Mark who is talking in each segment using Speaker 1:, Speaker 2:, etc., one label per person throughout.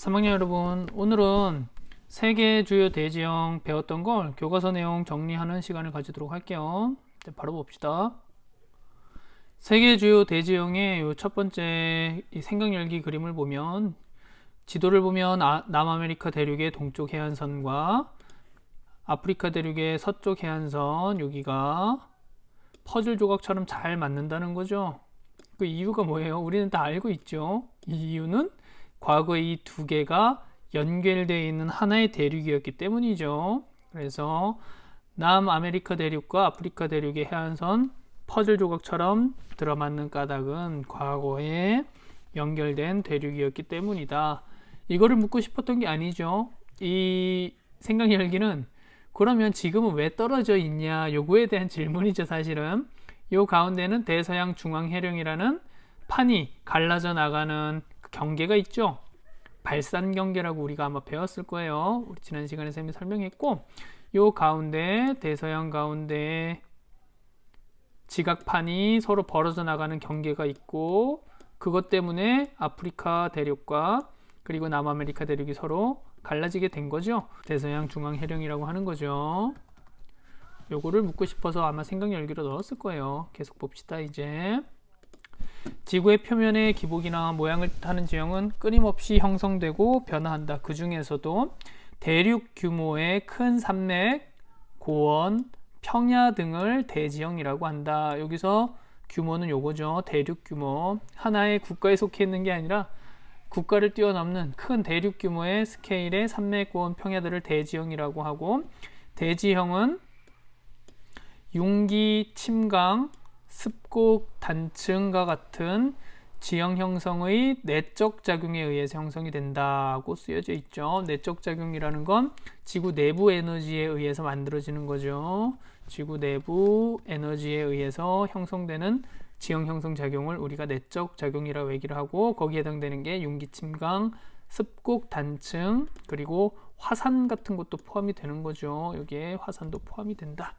Speaker 1: 3학년 여러분, 오늘은 세계 주요 대지형 배웠던 걸 교과서 내용 정리하는 시간을 가지도록 할게요. 바로 봅시다. 세계 주요 대지형의 첫 번째 이 생각열기 그림을 보면, 지도를 보면 남아메리카 대륙의 동쪽 해안선과 아프리카 대륙의 서쪽 해안선, 여기가 퍼즐 조각처럼 잘 맞는다는 거죠. 그 이유가 뭐예요? 우리는 다 알고 있죠. 이 이유는 과거에 이 두 개가 연결되어 있는 하나의 대륙이었기 때문이죠. 그래서 남아메리카 대륙과 아프리카 대륙의 해안선 퍼즐 조각처럼 들어맞는 까닭은 과거에 연결된 대륙이었기 때문이다. 이거를 묻고 싶었던 게 아니죠. 이 생각 열기는 그러면 지금은 왜 떨어져 있냐, 요거에 대한 질문이죠. 사실은 요 가운데는 대서양 중앙해령이라는 판이 갈라져 나가는 그 경계가 있죠. 발산 경계라고 우리가 아마 배웠을 거예요. 우리 지난 시간에 쌤이 설명했고, 요 가운데 대서양 가운데 지각판이 서로 벌어져 나가는 경계가 있고, 그것 때문에 아프리카 대륙과 그리고 남아메리카 대륙이 서로 갈라지게 된 거죠. 대서양 중앙해령이라고 하는 거죠. 요거를 묻고 싶어서 아마 생각 열기로 넣었을 거예요. 계속 봅시다. 이제 지구의 표면의 기복이나 모양을 뜻하는 지형은 끊임없이 형성되고 변화한다. 그 중에서도 대륙 규모의 큰 산맥, 고원, 평야 등을 대지형이라고 한다. 여기서 규모는 요거죠. 대륙 규모. 하나의 국가에 속해 있는 게 아니라 국가를 뛰어넘는 큰 대륙 규모의 스케일의 산맥, 고원, 평야들을 대지형이라고 하고, 대지형은 융기, 침강, 습곡, 단층과 같은 지형 형성의 내적 작용에 의해서 형성이 된다고 쓰여져 있죠. 내적 작용이라는 건 지구 내부 에너지에 의해서 만들어지는 거죠. 지구 내부 에너지에 의해서 형성되는 지형 형성 작용을 우리가 내적 작용이라고 얘기를 하고, 거기에 해당되는 게 융기, 침강, 습곡, 단층, 그리고 화산 같은 것도 포함이 되는 거죠. 여기에 화산도 포함이 된다.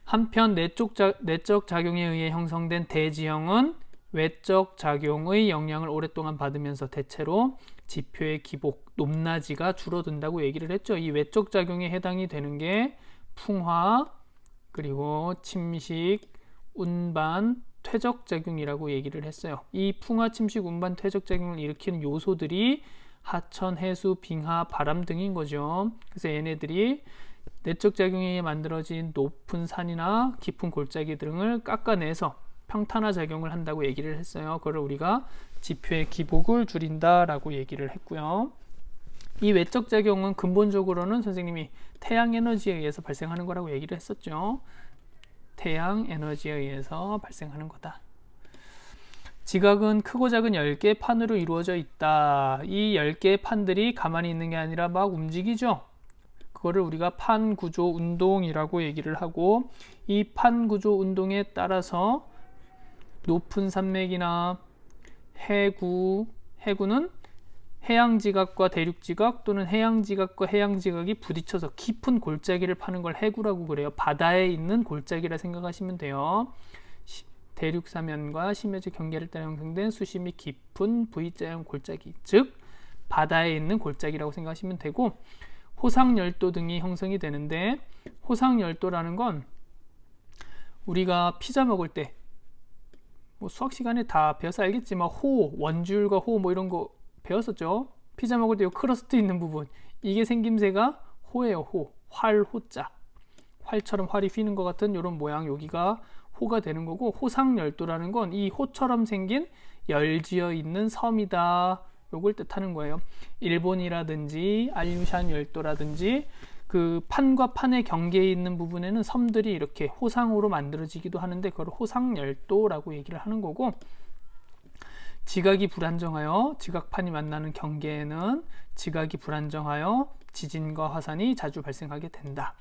Speaker 1: 한편 내적 작용에 의해 형성된 대지형은 외적 작용의 영향을 오랫동안 받으면서 대체로 지표의 기복, 높낮이가 줄어든다고 얘기를 했죠. 이 외적 작용에 해당이 되는 게 풍화, 그리고 침식, 운반, 퇴적 작용이라고 얘기를 했어요. 이 풍화, 침식, 운반, 퇴적 작용을 일으키는 요소들이 하천, 해수, 빙하, 바람 등인 거죠. 그래서 얘네들이 내적 작용에 의해 만들어진 높은 산이나 깊은 골짜기 등을 깎아내서 평탄화 작용을 한다고 얘기를 했어요. 그걸 우리가 지표의 기복을 줄인다라고 얘기를 했고요. 이 외적 작용은 근본적으로는 선생님이 태양 에너지에 의해서 발생하는 거라고 얘기를 했었죠. 태양 에너지에 의해서 발생하는 거다. 지각은 크고 작은 10개의 판으로 이루어져 있다. 이 10개의 판들이 가만히 있는 게 아니라 막 움직이죠. 그거를 우리가 판 구조 운동이라고 얘기를 하고, 이 판 구조 운동에 따라서 높은 산맥이나 해구는 해양지각과 대륙지각 또는 해양지각과 해양지각이 부딪혀서 깊은 골짜기를 파는 걸 해구라고 그래요. 바다에 있는 골짜기라 생각하시면 돼요. 대륙 사면과 심해적 경계를 따라 형성된 수심이 깊은 V자형 골짜기, 즉 바다에 있는 골짜기라고 생각하시면 되고, 호상열도 등이 형성이 되는데, 호상열도라는 건 우리가 피자 먹을 때 뭐 수학 시간에 다 배워서 알겠지만 호, 원줄과 호 뭐 이런 거 배웠었죠. 피자 먹을 때 이 크러스트 있는 부분, 이게 생김새가 호예요. 호, 활, 호자. 활처럼 활이 휘는 것 같은 이런 모양, 여기가 호가 되는 거고, 호상열도라는 건 이 호처럼 생긴 열지어 있는 섬이다, 요걸 뜻하는 거예요. 일본이라든지 알류샨 열도라든지 그 판과 판의 경계에 있는 부분에는 섬들이 이렇게 호상으로 만들어지기도 하는데, 그걸 호상열도라고 얘기를 하는 거고, 지각이 불안정하여 지각판이 만나는 경계에는 지각이 불안정하여 지진과 화산이 자주 발생하게 된다.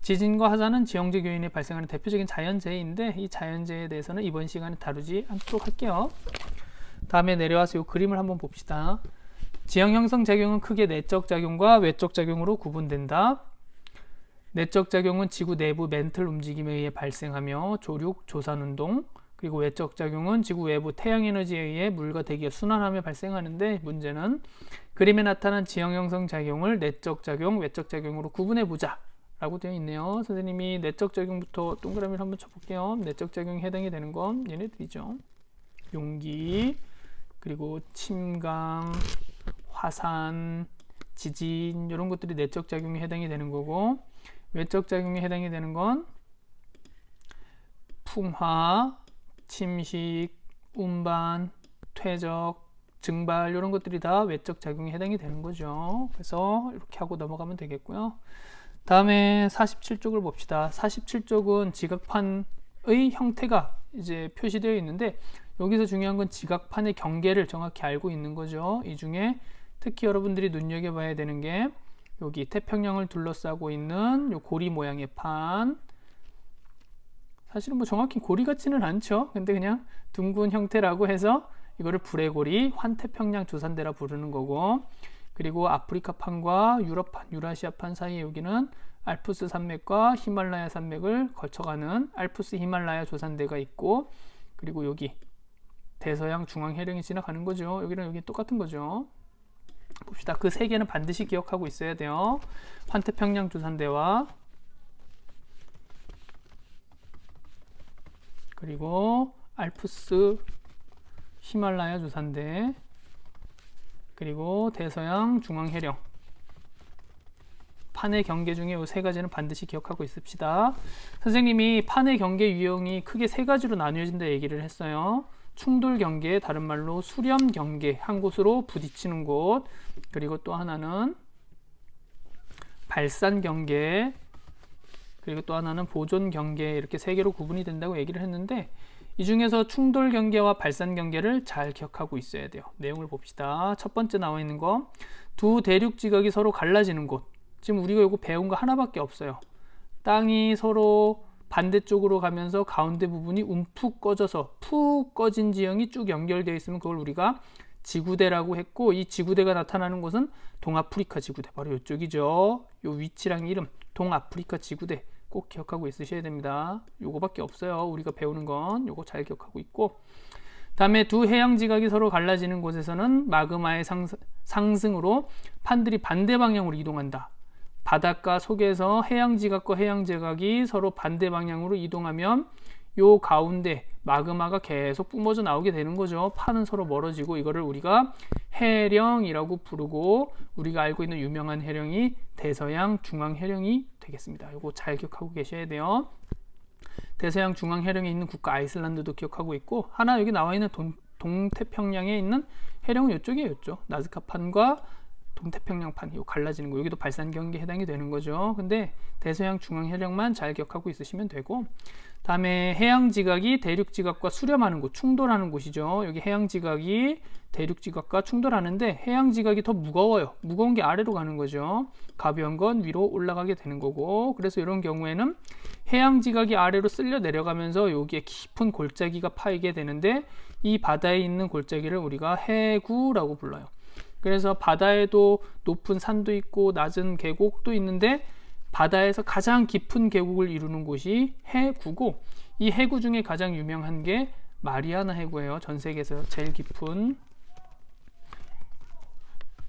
Speaker 1: 지진과 화산은 지형적 요인에 발생하는 대표적인 자연재해인데, 이 자연재해에 대해서는 이번 시간에 다루지 않도록 할게요. 다음에 내려와서 이 그림을 한번 봅시다. 지형 형성 작용은 크게 내적 작용과 외적 작용으로 구분된다. 내적 작용은 지구 내부 멘틀 움직임에 의해 발생하며 조륙, 조산운동, 그리고 외적 작용은 지구 외부 태양 에너지에 의해 물과 대기가 순환하며 발생하는데, 문제는 그림에 나타난 지형 형성 작용을 내적 작용, 외적 작용으로 구분해 보자 라고 되어 있네요. 선생님이 내적 작용부터 동그라미를 한번 쳐볼게요. 내적 작용에 해당이 되는 건 얘네들이죠. 용기, 그리고 침강, 화산, 지진, 이런 것들이 내적 작용에 해당이 되는 거고, 외적 작용에 해당이 되는 건 풍화, 침식, 운반, 퇴적, 증발, 이런 것들이 다 외적 작용에 해당이 되는 거죠. 그래서 이렇게 하고 넘어가면 되겠고요. 다음에 47쪽을 봅시다. 47쪽은 지각판의 형태가 이제 표시되어 있는데, 여기서 중요한 건 지각판의 경계를 정확히 알고 있는 거죠. 이 중에 특히 여러분들이 눈여겨봐야 되는 게 여기 태평양을 둘러싸고 있는 요 고리 모양의 판. 사실은 뭐 정확히 고리 같지는 않죠. 근데 그냥 둥근 형태라고 해서 이거를 불의고리, 환태평양 조산대라 부르는 거고, 그리고 아프리카판과 유럽판, 유라시아판 사이에 여기는 알프스 산맥과 히말라야 산맥을 거쳐가는 알프스 히말라야 조산대가 있고, 그리고 여기 대서양 중앙해령이 지나가는 거죠. 여기랑 여기 똑같은 거죠. 봅시다. 그 세 개는 반드시 기억하고 있어야 돼요. 환태평양 조산대와 그리고 알프스 히말라야 조산대, 그리고 대서양 중앙해령. 판의 경계 중에 이 세 가지는 반드시 기억하고 있읍시다. 선생님이 판의 경계 유형이 크게 세 가지로 나뉘어진다 얘기를 했어요. 충돌 경계, 다른 말로 수렴 경계, 한 곳으로 부딪히는 곳, 그리고 또 하나는 발산 경계, 그리고 또 하나는 보존 경계, 이렇게 세 개로 구분이 된다고 얘기를 했는데, 이 중에서 충돌 경계와 발산 경계를 잘 기억하고 있어야 돼요. 내용을 봅시다. 첫 번째 나와 있는 거, 두 대륙 지각이 서로 갈라지는 곳. 지금 우리가 이거 배운 거 하나밖에 없어요. 땅이 서로 반대쪽으로 가면서 가운데 부분이 움푹 꺼져서 푹 꺼진 지형이 쭉 연결되어 있으면 그걸 우리가 지구대라고 했고, 이 지구대가 나타나는 곳은 동아프리카 지구대, 바로 이쪽이죠. 요 위치랑 이름, 동아프리카 지구대 꼭 기억하고 있으셔야 됩니다. 요거밖에 없어요. 우리가 배우는 건 요거 잘 기억하고 있고, 다음에 두 해양 지각이 서로 갈라지는 곳에서는 마그마의 상승으로 판들이 반대 방향으로 이동한다. 바닷가 속에서 해양 지각과 해양 지각이 서로 반대 방향으로 이동하면 요 가운데 마그마가 계속 뿜어져 나오게 되는 거죠. 판은 서로 멀어지고, 이거를 우리가 해령이라고 부르고, 우리가 알고 있는 유명한 해령이 대서양 중앙해령이 되겠습니다. 이거 잘 기억하고 계셔야 돼요. 대서양 중앙해령에 있는 국가 아이슬란드도 기억하고 있고, 하나 여기 나와 있는 동태평양에 있는 해령은 이쪽이에요. 이쪽 나스카판과 동태평양판, 이거 갈라지는 거, 여기도 발산 경계에 해당이 되는 거죠. 근데 대서양 중앙해령만 잘 기억하고 있으시면 되고, 다음에 해양 지각이 대륙 지각과 수렴하는 곳, 충돌하는 곳이죠. 여기 해양 지각이 대륙 지각과 충돌하는데, 해양 지각이 더 무거워요. 무거운 게 아래로 가는 거죠. 가벼운 건 위로 올라가게 되는 거고, 그래서 이런 경우에는 해양 지각이 아래로 쓸려 내려가면서 여기에 깊은 골짜기가 파이게 되는데, 이 바다에 있는 골짜기를 우리가 해구라고 불러요. 그래서 바다에도 높은 산도 있고 낮은 계곡도 있는데, 바다에서 가장 깊은 계곡을 이루는 곳이 해구고, 이 해구 중에 가장 유명한 게 마리아나 해구예요. 전 세계에서 제일 깊은.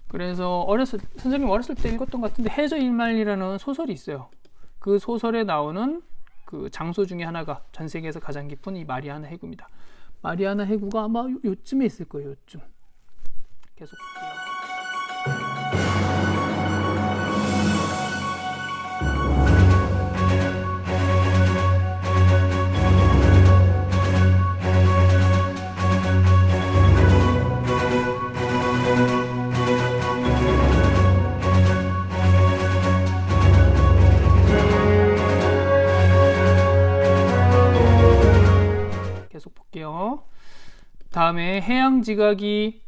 Speaker 1: 그래서 선생님 어렸을 때 읽었던 것 같은데, 해저 일말이라는 소설이 있어요. 그 소설에 나오는 그 장소 중에 하나가 전 세계에서 가장 깊은 이 마리아나 해구입니다. 마리아나 해구가 아마 요쯤에 있을 거예요. 요쯤. 계속 볼게요. 계속 볼게요. 다음에 해양 지각이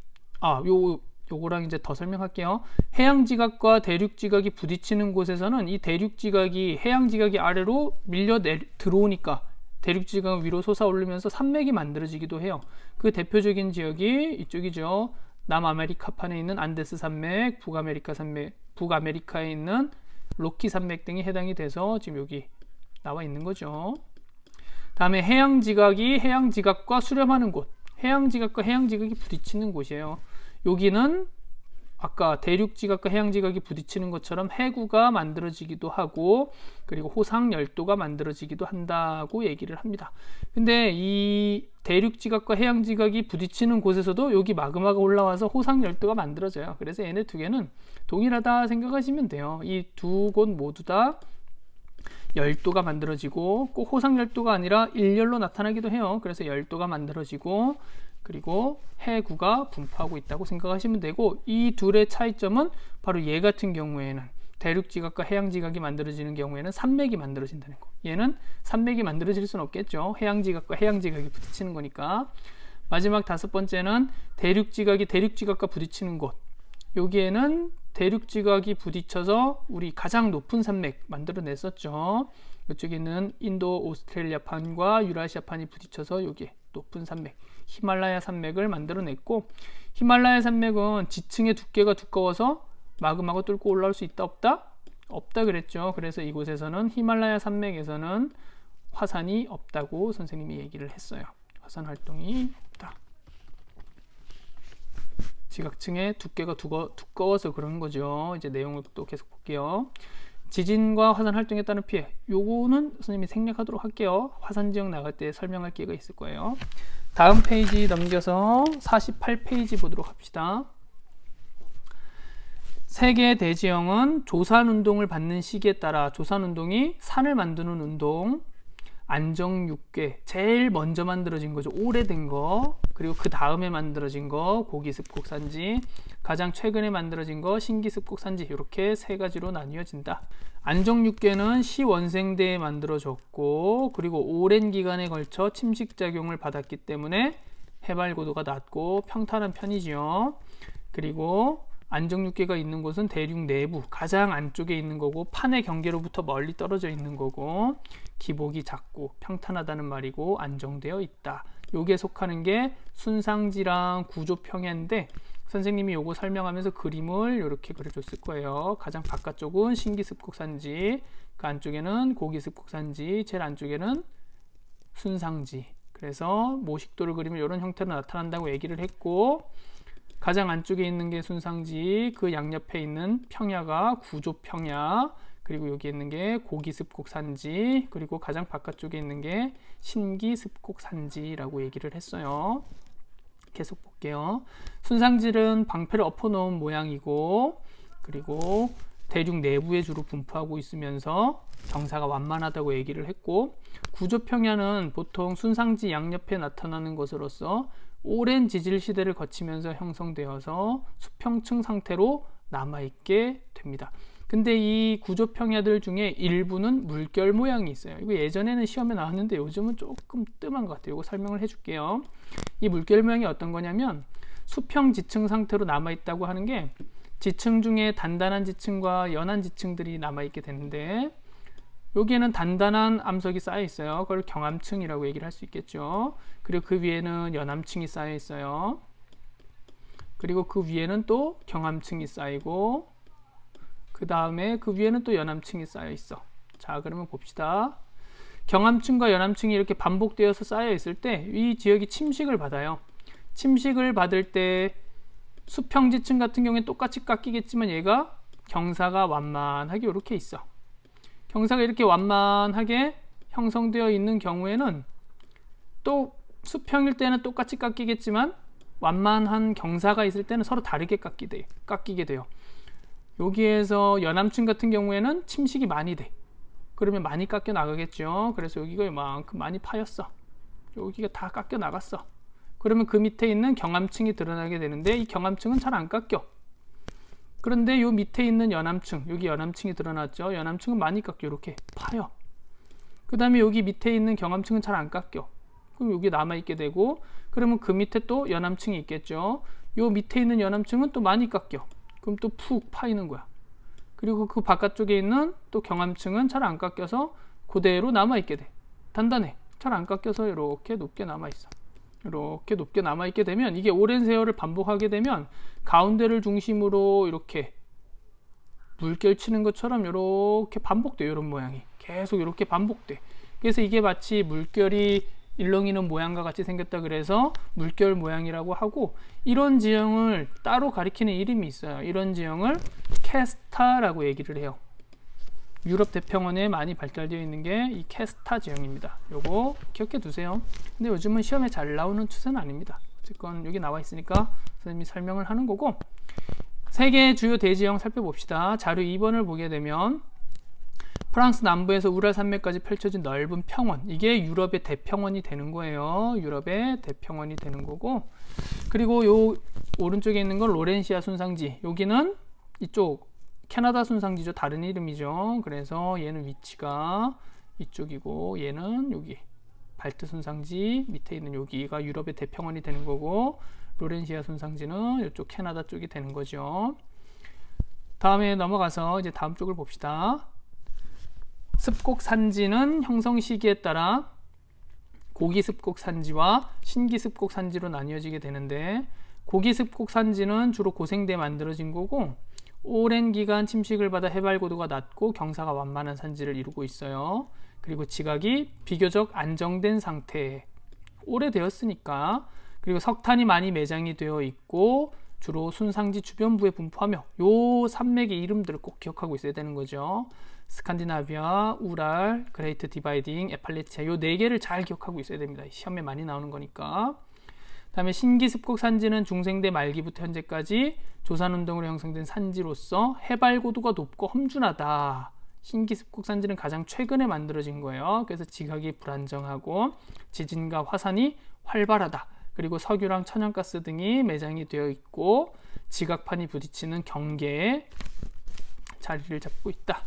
Speaker 1: 요거랑 이제 더 설명할게요. 해양 지각과 대륙 지각이 부딪히는 곳에서는 이 대륙 지각이 해양 지각이 아래로 밀려 들어오니까 대륙 지각은 위로 솟아오르면서 산맥이 만들어지기도 해요. 그 대표적인 지역이 이쪽이죠. 남아메리카판에 있는 안데스 산맥, 북아메리카에 있는 로키 산맥 등이 해당이 돼서 지금 여기 나와 있는 거죠. 다음에 해양지각이 해양지각과 수렴하는 곳, 해양지각과 해양지각이 부딪히는 곳이에요. 여기는 아까 대륙지각과 해양지각이 부딪히는 것처럼 해구가 만들어지기도 하고, 그리고 호상열도가 만들어지기도 한다고 얘기를 합니다. 근데 이 대륙지각과 해양지각이 부딪히는 곳에서도 여기 마그마가 올라와서 호상열도가 만들어져요. 그래서 얘네 두 개는 동일하다 생각하시면 돼요. 이 두 곳 모두 다 열도가 만들어지고, 꼭 호상열도가 아니라 일열로 나타나기도 해요. 그래서 열도가 만들어지고, 그리고 해구가 분포하고 있다고 생각하시면 되고, 이 둘의 차이점은 바로 얘 같은 경우에는 대륙지각과 해양지각이 만들어지는 경우에는 산맥이 만들어진다는 거. 얘는 산맥이 만들어질 수는 없겠죠. 해양지각과 해양지각이 부딪히는 거니까. 마지막 다섯 번째는 대륙지각이 대륙지각과 부딪히는 곳. 여기에는 대륙지각이 부딪혀서 우리 가장 높은 산맥 만들어냈었죠. 이쪽에 있는 인도 오스트레일리아판과 유라시아판이 부딪혀서 여기 높은 산맥, 히말라야 산맥을 만들어냈고, 히말라야 산맥은 지층의 두께가 두꺼워서 마그마가 뚫고 올라올 수 있다 없다? 없다 그랬죠. 그래서 이곳에서는 히말라야 산맥에서는 화산이 없다고 선생님이 얘기를 했어요. 화산 활동이 없다. 지각층의 두께가 두꺼워서 그런 거죠. 이제 내용을 또 계속 볼게요. 지진과 화산 활동에 따른 피해, 요거는 선생님이 생략하도록 할게요. 화산 지역 나갈 때 설명할 기회가 있을 거예요. 다음 페이지 넘겨서 48페이지 보도록 합시다. 세계 대지형은 조산운동을 받는 시기에 따라, 조산운동이 산을 만드는 운동, 안정육괴, 제일 먼저 만들어진 거죠. 오래된 거, 그리고 그 다음에 만들어진 거 고기습곡산지, 가장 최근에 만들어진 거 신기습곡산지, 이렇게 세 가지로 나뉘어진다. 안정육괴는 시원생대에 만들어졌고, 그리고 오랜 기간에 걸쳐 침식작용을 받았기 때문에 해발고도가 낮고 평탄한 편이지요. 그리고 안정육괴가 있는 곳은 대륙 내부 가장 안쪽에 있는 거고, 판의 경계로부터 멀리 떨어져 있는 거고, 기복이 작고 평탄하다는 말이고, 안정되어 있다. 요게 속하는 게 순상지랑 구조평야인데, 선생님이 요거 설명하면서 그림을 이렇게 그려줬을 거예요. 가장 바깥쪽은 신기습곡산지, 그 안쪽에는 고기습곡산지, 제일 안쪽에는 순상지. 그래서 모식도를 그리면 이런 형태로 나타난다고 얘기를 했고, 가장 안쪽에 있는 게 순상지, 그 양옆에 있는 평야가 구조평야, 그리고 여기 있는 게 고기습곡산지, 그리고 가장 바깥쪽에 있는 게 신기습곡산지라고 얘기를 했어요. 계속 볼게요. 순상질은 방패를 엎어놓은 모양이고, 그리고 대륙 내부에 주로 분포하고 있으면서 경사가 완만하다고 얘기를 했고, 구조평야는 보통 순상지 양옆에 나타나는 것으로서 오랜 지질 시대를 거치면서 형성되어서 수평층 상태로 남아있게 됩니다. 근데 이 구조평야들 중에 일부는 물결 모양이 있어요. 이거 예전에는 시험에 나왔는데 요즘은 조금 뜸한 것 같아요. 이거 설명을 해줄게요. 이 물결 모양이 어떤 거냐면, 수평 지층 상태로 남아있다고 하는 게 지층 중에 단단한 지층과 연한 지층들이 남아있게 되는데, 여기에는 단단한 암석이 쌓여 있어요. 그걸 경암층이라고 얘기를 할 수 있겠죠. 그리고 그 위에는 연암층이 쌓여 있어요. 그리고 그 위에는 또 경암층이 쌓이고, 그 다음에 그 위에는 또 연암층이 쌓여 있어. 자, 그러면 봅시다. 경암층과 연암층이 이렇게 반복되어서 쌓여 있을 때 이 지역이 침식을 받아요. 침식을 받을 때 수평지층 같은 경우에 똑같이 깎이겠지만 얘가 경사가 완만하게 이렇게 있어. 경사가 이렇게 완만하게 형성되어 있는 경우에는 또 수평일 때는 똑같이 깎이겠지만 완만한 경사가 있을 때는 서로 다르게 깎이게 돼요. 여기에서 연암층 같은 경우에는 침식이 많이 돼. 그러면 많이 깎여 나가겠죠. 그래서 여기가 이만큼 많이 파였어. 여기가 다 깎여 나갔어. 그러면 그 밑에 있는 경암층이 드러나게 되는데, 이 경암층은 잘 안 깎여. 그런데 요 밑에 있는 연암층, 여기 연암층이 드러났죠. 연암층은 많이 깎여. 이렇게 파여. 그 다음에 여기 밑에 있는 경암층은 잘 안 깎여. 그럼 여기 남아있게 되고, 그러면 그 밑에 또 연암층이 있겠죠. 요 밑에 있는 연암층은 또 많이 깎여. 그럼 또 푹 파이는 거야. 그리고 그 바깥쪽에 있는 또 경암층은 잘 안 깎여서 그대로 남아있게 돼. 단단해. 잘 안 깎여서 이렇게 높게 남아있어. 이렇게 높게 남아있게 되면, 이게 오랜 세월을 반복하게 되면 가운데를 중심으로 이렇게 물결 치는 것처럼 이렇게 반복돼요. 이런 모양이 계속 이렇게 반복돼. 그래서 이게 마치 물결이 일렁이는 모양과 같이 생겼다 그래서 물결 모양이라고 하고, 이런 지형을 따로 가리키는 이름이 있어요. 이런 지형을 캐스타라고 얘기를 해요. 유럽 대평원에 많이 발달되어 있는 게 이 캐스타 지형입니다. 요거 기억해 두세요. 근데 요즘은 시험에 잘 나오는 추세는 아닙니다. 어쨌건 여기 나와 있으니까 선생님이 설명을 하는 거고, 세계 주요 대지형 살펴봅시다. 자료 2번을 보게 되면 프랑스 남부에서 우랄 산맥까지 펼쳐진 넓은 평원, 이게 유럽의 대평원이 되는 거예요. 유럽의 대평원이 되는 거고, 그리고 요 오른쪽에 있는 건 로렌시아 순상지, 여기는 이쪽 캐나다 순상지죠. 다른 이름이죠. 그래서 얘는 위치가 이쪽이고, 얘는 여기 발트 순상지 밑에 있는 여기가 유럽의 대평원이 되는 거고, 로렌시아 순상지는 이쪽 캐나다 쪽이 되는 거죠. 다음에 넘어가서 이제 다음 쪽을 봅시다. 습곡 산지는 형성 시기에 따라 고기 습곡 산지와 신기 습곡 산지로 나뉘어지게 되는데, 고기 습곡 산지는 주로 고생대에 만들어진 거고, 오랜 기간 침식을 받아 해발 고도가 낮고 경사가 완만한 산지를 이루고 있어요. 그리고 지각이 비교적 안정된 상태, 오래되었으니까. 그리고 석탄이 많이 매장이 되어 있고 주로 순상지 주변부에 분포하며, 요 산맥의 이름들을 꼭 기억하고 있어야 되는 거죠. 스칸디나비아, 우랄, 그레이트 디바이딩, 에팔레치아, 요 네 개를 잘 기억하고 있어야 됩니다. 시험에 많이 나오는 거니까. 다음에 신기습곡 산지는 중생대 말기부터 현재까지 조산운동으로 형성된 산지로서 해발 고도가 높고 험준하다. 신기습곡 산지는 가장 최근에 만들어진 거예요. 그래서 지각이 불안정하고 지진과 화산이 활발하다. 그리고 석유랑 천연가스 등이 매장이 되어 있고 지각판이 부딪히는 경계에 자리를 잡고 있다.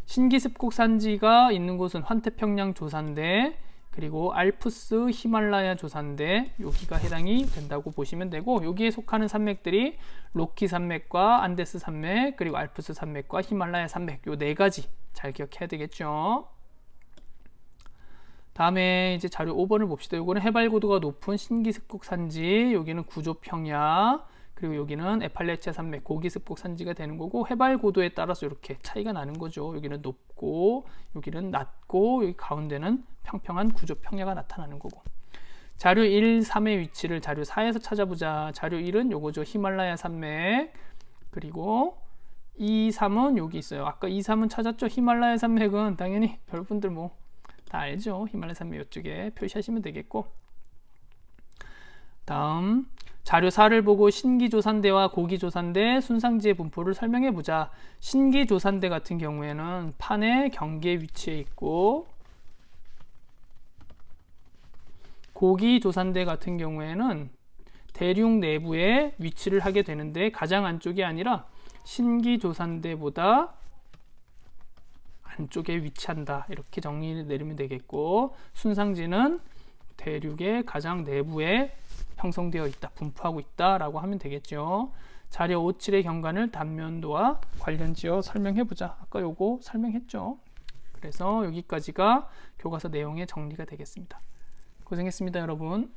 Speaker 1: 신기습곡 산지가 있는 곳은 환태평양 조산대, 그리고 알프스 히말라야 조산대, 여기가 해당이 된다고 보시면 되고, 여기에 속하는 산맥들이 로키 산맥과 안데스 산맥, 그리고 알프스 산맥과 히말라야 산맥, 요 네 가지 잘 기억해야 되겠죠. 다음에 이제 자료 5번을 봅시다. 요거는 해발 고도가 높은 신기습곡 산지, 여기는 구조평야, 그리고 여기는 에팔레치아 산맥, 고기습곡 산지가 되는 거고, 해발 고도에 따라서 이렇게 차이가 나는 거죠. 여기는 높고 여기는 낮고, 여기 가운데는 평평한 구조평야가 나타나는 거고. 자료 1, 3의 위치를 자료 4에서 찾아보자. 자료 1은 요거죠. 히말라야 산맥. 그리고 2, 3은 여기 있어요. 아까 2, 3은 찾았죠. 히말라야 산맥은 당연히 여러분들 뭐 다 알죠. 히말라야 산맥 이쪽에 표시하시면 되겠고, 다음 자료 4를 보고 신기조산대와 고기조산대, 순상지의 분포를 설명해 보자. 신기조산대 같은 경우에는 판의 경계에 위치해 있고, 고기조산대 같은 경우에는 대륙 내부에 위치를 하게 되는데 가장 안쪽이 아니라 신기조산대보다 안쪽에 위치한다. 이렇게 정리를 내리면 되겠고, 순상지는 대륙의 가장 내부에 형성되어 있다, 분포하고 있다 라고 하면 되겠죠. 자료 5, 7의 경관을 단면도와 관련지어 설명해보자. 아까 요거 설명했죠. 그래서 여기까지가 교과서 내용의 정리가 되겠습니다. 고생했습니다, 여러분.